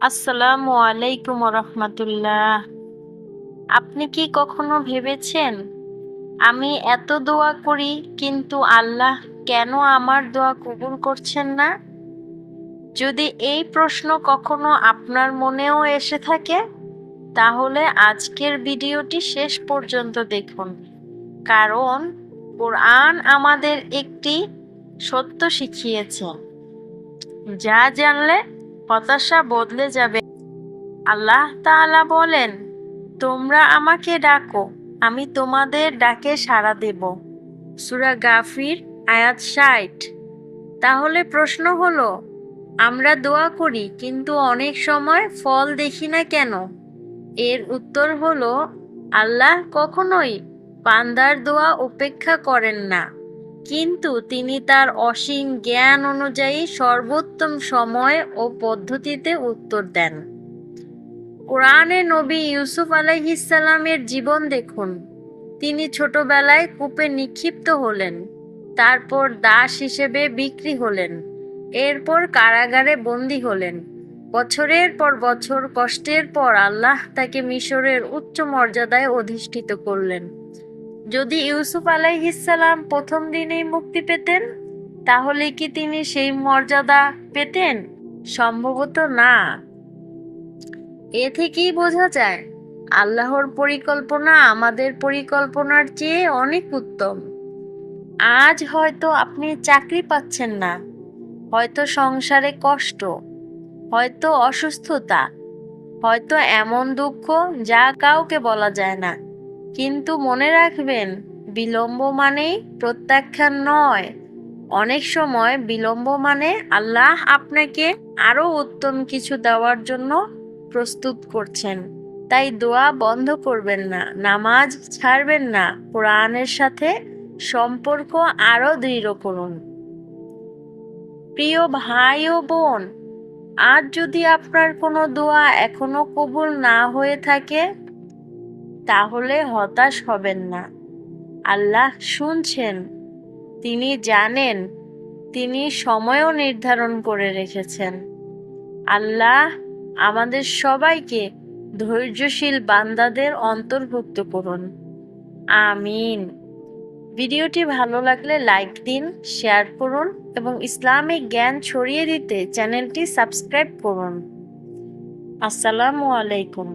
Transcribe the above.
আসসালামু আলাইকুম রহমতুল্লাহ। আপনি কি কখনো ভেবেছেন আমি এত দোয়া করি কিন্তু আল্লাহ কেন আমার দোয়া কবুল করছেন না? যদি এই প্রশ্ন কখনো আপনার মনেও এসে থাকে তাহলে আজকের ভিডিওটি শেষ পর্যন্ত দেখুন, কারণ কোরআন আমাদের একটি সত্য শিখিয়েছে যা জানলে হতাশা বদলে যাবে। আল্লাহ তাআলা বলেন, তোমরা আমাকে ডাকো, আমি তোমাদের ডাকে সাড়া দেব। সূরা গাফির আয়াত ৬০। তাহলে প্রশ্ন হলো, আমরা দোয়া করি কিন্তু অনেক সময় ফল দেখি না কেন? এর উত্তর হলো, আল্লাহ কখনোই বান্দার দোয়া উপেক্ষা করেন না, কিন্তু তিনি তার অসীম জ্ঞান অনুযায়ী সর্বোত্তম সময় ও পদ্ধতিতে উত্তর দেন। কোরআনে নবী ইউসুফ আলাইহিসসালামের জীবন দেখুন। তিনি ছোটবেলায় কূপে নিক্ষিপ্ত হলেন, তারপর দাস হিসেবে বিক্রি হলেন, এরপর কারাগারে বন্দী হলেন। বছরের পর বছর কষ্টের পর আল্লাহ তাকে মিশরের উচ্চ মর্যাদায় অধিষ্ঠিত করলেন। যদি ইউসুফ আলাইহিসসালাম প্রথম দিনেই মুক্তি পেতেন, তাহলে কি তিনি সেই মর্যাদা পেতেন? সম্ভবত না। এ থেকেই বোঝা যায় আল্লাহর পরিকল্পনা আমাদের পরিকল্পনার চেয়ে অনেক উত্তম। আজ হয়তো আপনি চাকরি পাচ্ছেন না, হয়তো সংসারে কষ্ট, হয়তো অসুস্থতা, হয়তো এমন দুঃখ যা কাউকে বলা যায় না। কিন্তু মনে রাখবেন, বিলম্ব মানেই প্রত্যাখ্যান নয়। অনেক সময় বিলম্ব মানে আল্লাহ আপনাকে আরো উত্তম কিছু দেওয়ার জন্য প্রস্তুত করছেন। তাই দোয়া বন্ধ করবেন না, নামাজ ছাড়বেন না, কোরআনের সাথে সম্পর্ক আরো দৃঢ় করুন। প্রিয় ভাই ও বোন, আজ যদি আপনার কোনো দোয়া এখনো কবুল না হয়ে থাকে, তাহলে হতাশ হবেন না। আল্লাহ শুনছেন, তিনি জানেন, তিনি সময়ও নির্ধারণ করে রেখেছেন। আল্লাহ আমাদের সবাইকে ধৈর্যশীল বান্দাদের অন্তর্ভুক্ত করুন। আমিন। ভিডিওটি ভালো লাগলে লাইক দিন, শেয়ার করুন এবং ইসলামিক জ্ঞান ছড়িয়ে দিতে চ্যানেলটি সাবস্ক্রাইব করুন। আসসালামু আলাইকুম।